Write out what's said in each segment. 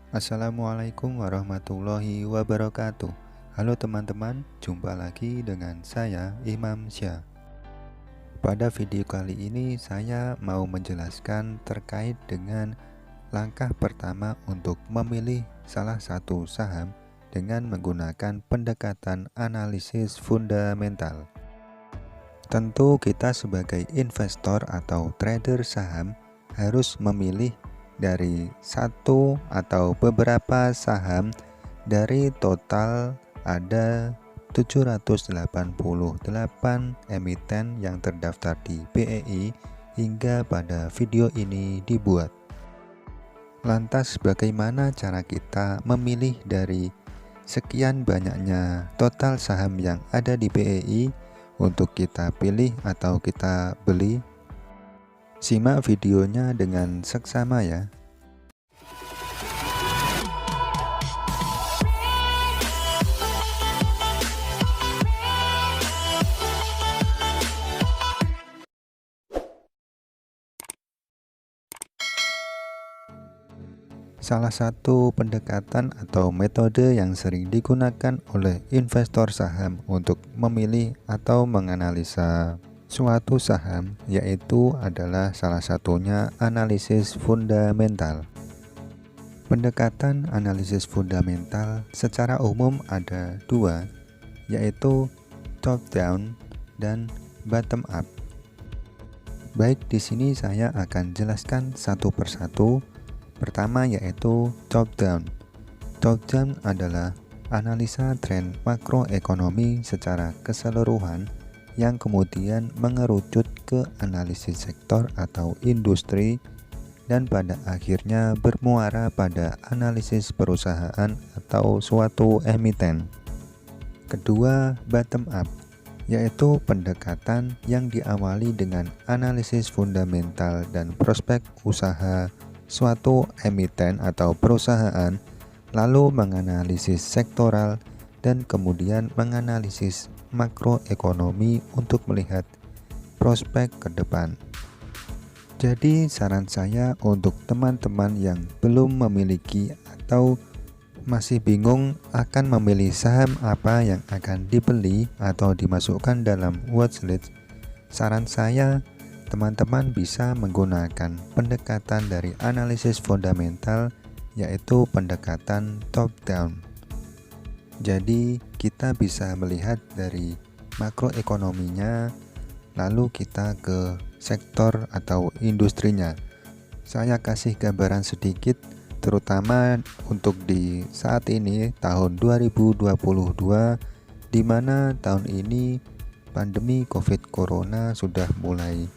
Assalamualaikum warahmatullahi wabarakatuh. Halo teman-teman, jumpa lagi dengan saya Imam Syah. Pada video kali ini saya mau menjelaskan terkait dengan langkah pertama untuk memilih salah satu saham dengan menggunakan pendekatan analisis fundamental. Tentu kita sebagai investor atau trader saham harus memilih dari satu atau beberapa saham dari total ada 788 emiten yang terdaftar di BEI hingga pada video ini dibuat. Lantas bagaimana cara kita memilih dari sekian banyaknya total saham yang ada di BEI untuk kita pilih atau kita beli? Simak videonya dengan seksama ya. Salah satu pendekatan atau metode yang sering digunakan oleh investor saham untuk memilih atau menganalisa suatu saham yaitu adalah salah satunya analisis fundamental. Pendekatan analisis fundamental secara umum ada dua, yaitu top down dan bottom up. Baik, di sini saya akan jelaskan satu persatu. Pertama yaitu top down. Top down adalah analisa tren makroekonomi secara keseluruhan yang kemudian mengerucut ke analisis sektor atau industri dan pada akhirnya bermuara pada analisis perusahaan atau suatu emiten. Kedua, bottom up, yaitu pendekatan yang diawali dengan analisis fundamental dan prospek usaha suatu emiten atau perusahaan, lalu menganalisis sektoral dan kemudian menganalisis makroekonomi untuk melihat prospek ke depan. Jadi saran saya untuk teman-teman yang belum memiliki atau masih bingung akan memilih saham apa yang akan dibeli atau dimasukkan dalam watchlist, saran saya teman-teman bisa menggunakan pendekatan dari analisis fundamental, yaitu pendekatan top down. Jadi kita bisa melihat dari makroekonominya, lalu kita ke sektor atau industrinya. Saya kasih gambaran sedikit, terutama untuk di saat ini tahun 2022, di mana tahun ini pandemi COVID Corona sudah mulai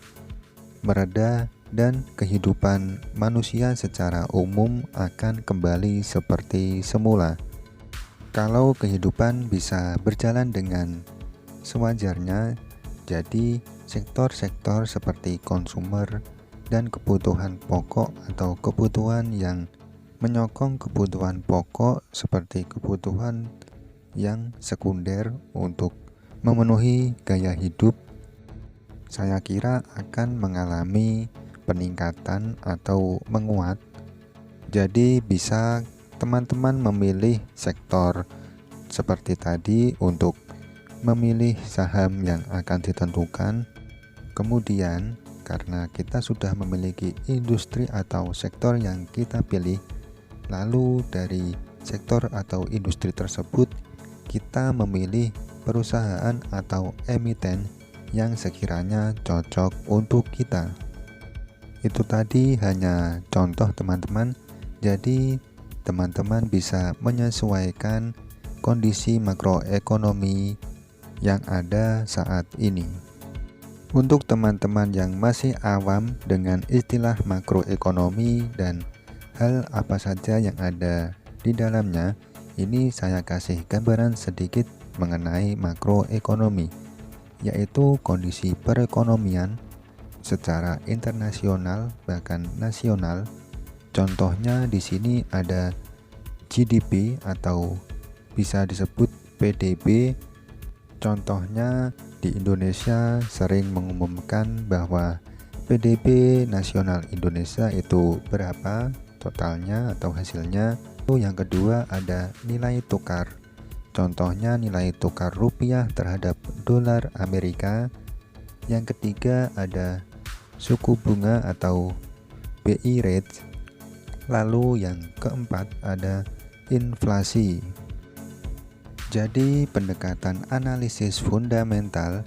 mereda dan kehidupan manusia secara umum akan kembali seperti semula. Kalau kehidupan bisa berjalan dengan sewajarnya, jadi sektor-sektor seperti konsumer dan kebutuhan pokok atau kebutuhan yang menyokong kebutuhan pokok seperti kebutuhan yang sekunder untuk memenuhi gaya hidup, saya kira akan mengalami peningkatan atau menguat. Jadi bisa teman-teman memilih sektor seperti tadi untuk memilih saham yang akan ditentukan. Kemudian karena kita sudah memiliki industri atau sektor yang kita pilih, lalu dari sektor atau industri tersebut kita memilih perusahaan atau emiten yang sekiranya cocok untuk kita. Itu tadi hanya contoh teman-teman, jadi teman-teman bisa menyesuaikan kondisi makroekonomi yang ada saat ini. Untuk teman-teman yang masih awam dengan istilah makroekonomi dan hal apa saja yang ada di dalamnya, ini saya kasih gambaran sedikit mengenai makroekonomi, yaitu kondisi perekonomian secara internasional bahkan nasional. Contohnya di sini ada GDP atau bisa disebut PDB. Contohnya di Indonesia sering mengumumkan bahwa PDB nasional Indonesia itu berapa totalnya atau hasilnya. Yang kedua ada nilai tukar. Contohnya nilai tukar rupiah terhadap dolar Amerika. Yang ketiga ada suku bunga atau BI rate. Lalu yang keempat ada inflasi. Jadi pendekatan analisis fundamental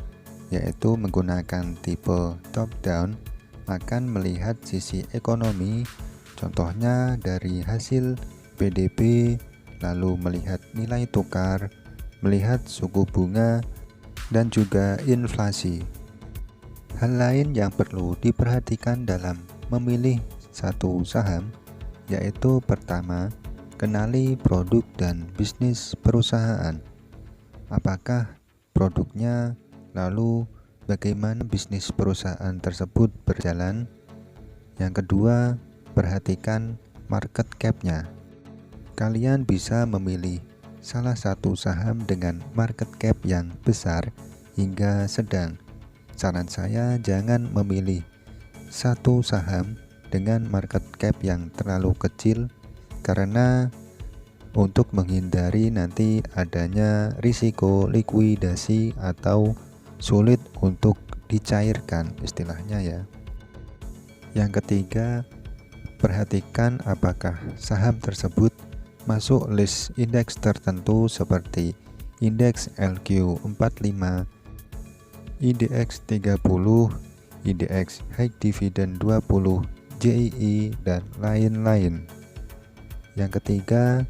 yaitu menggunakan tipe top down akan melihat sisi ekonomi, contohnya dari hasil PDB, lalu melihat nilai tukar, melihat suku bunga, dan juga inflasi. Hal lain yang perlu diperhatikan dalam memilih satu saham yaitu pertama, kenali produk dan bisnis perusahaan. Apakah produknya, lalu bagaimana bisnis perusahaan tersebut berjalan. Yang kedua, perhatikan market cap-nya. Kalian bisa memilih salah satu saham dengan market cap yang besar hingga sedang. Saran saya jangan memilih satu saham dengan market cap yang terlalu kecil karena untuk menghindari nanti adanya risiko likuidasi atau sulit untuk dicairkan istilahnya ya. Yang ketiga, perhatikan apakah saham tersebut masuk list indeks tertentu seperti indeks LQ45, IDX 30, IDX High Dividend 20, JII, dan lain-lain. Yang ketiga,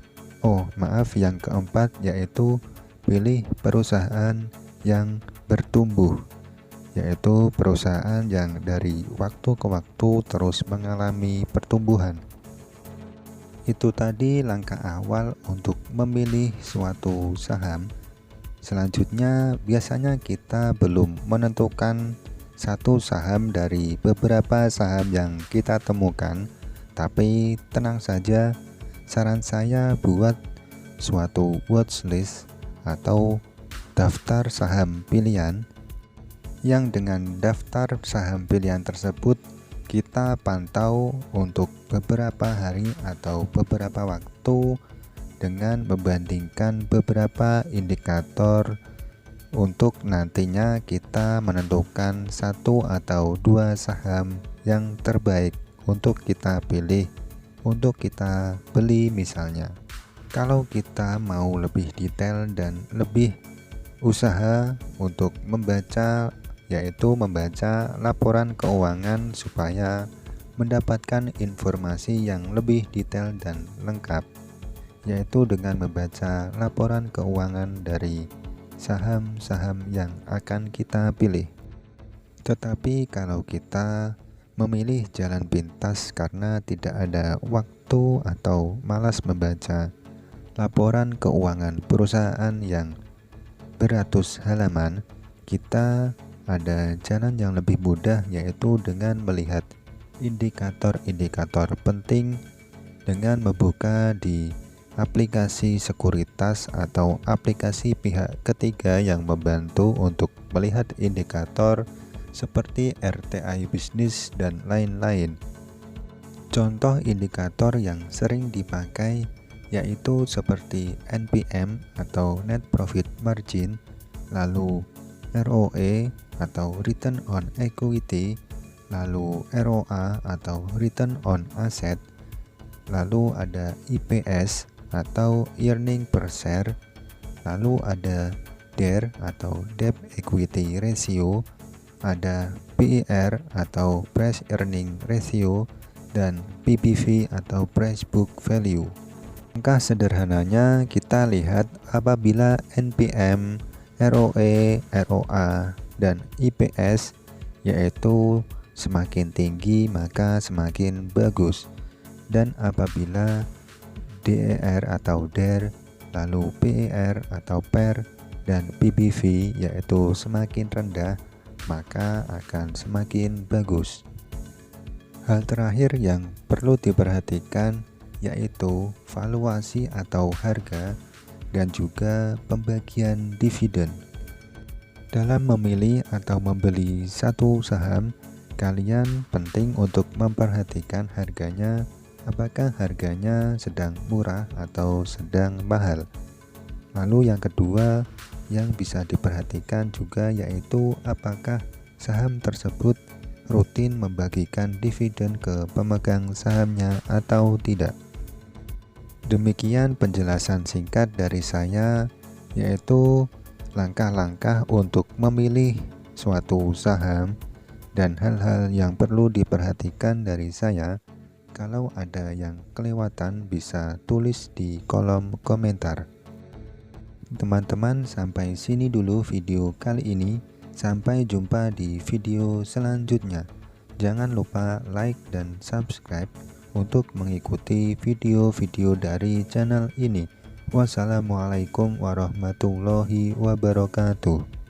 yang keempat yaitu pilih perusahaan yang bertumbuh, yaitu perusahaan yang dari waktu ke waktu terus mengalami pertumbuhan. Itu tadi langkah awal untuk memilih suatu saham. Selanjutnya, biasanya kita belum menentukan satu saham dari beberapa saham yang kita temukan, tapi tenang saja, saran saya buat suatu watchlist atau daftar saham pilihan, yang dengan daftar saham pilihan tersebut kita pantau untuk beberapa hari atau beberapa waktu dengan membandingkan beberapa indikator untuk nantinya kita menentukan satu atau dua saham yang terbaik untuk kita pilih, untuk kita beli misalnya. Kalau kita mau lebih detail dan lebih usaha untuk membaca, yaitu membaca laporan keuangan supaya mendapatkan informasi yang lebih detail dan lengkap, yaitu dengan membaca laporan keuangan dari saham-saham yang akan kita pilih. Tetapi kalau kita memilih jalan pintas karena tidak ada waktu atau malas membaca laporan keuangan perusahaan yang beratus halaman, kita ada jalan yang lebih mudah, yaitu dengan melihat indikator-indikator penting dengan membuka di aplikasi sekuritas atau aplikasi pihak ketiga yang membantu untuk melihat indikator seperti RTI Bisnis dan lain-lain. Contoh indikator yang sering dipakai yaitu seperti NPM atau Net Profit Margin, lalu ROE atau Return on Equity, lalu ROA atau Return on Asset, lalu ada EPS atau Earning per Share, lalu ada DER atau Debt Equity Ratio, ada PER atau Price Earning Ratio, dan PBV atau Price Book Value. Langkah sederhananya kita lihat apabila NPM, ROE, ROA, dan EPS yaitu semakin tinggi maka semakin bagus, dan apabila DER atau DER, lalu PER atau PER, dan PBV yaitu semakin rendah maka akan semakin bagus. Hal terakhir yang perlu diperhatikan yaitu valuasi atau harga dan juga pembagian dividen. Dalam memilih atau membeli satu saham, kalian penting untuk memperhatikan harganya apakah harganya sedang murah atau sedang mahal. Lalu yang kedua yang bisa diperhatikan juga yaitu apakah saham tersebut rutin membagikan dividen ke pemegang sahamnya atau tidak. Demikian penjelasan singkat dari saya, yaitu langkah-langkah untuk memilih suatu saham dan hal-hal yang perlu diperhatikan dari saya. Kalau ada yang kelewatan bisa tulis di kolom komentar. Teman-teman, sampai sini dulu video kali ini. Sampai jumpa di video selanjutnya. Jangan lupa like dan subscribe untuk mengikuti video-video dari channel ini. Wassalamualaikum warahmatullahi wabarakatuh.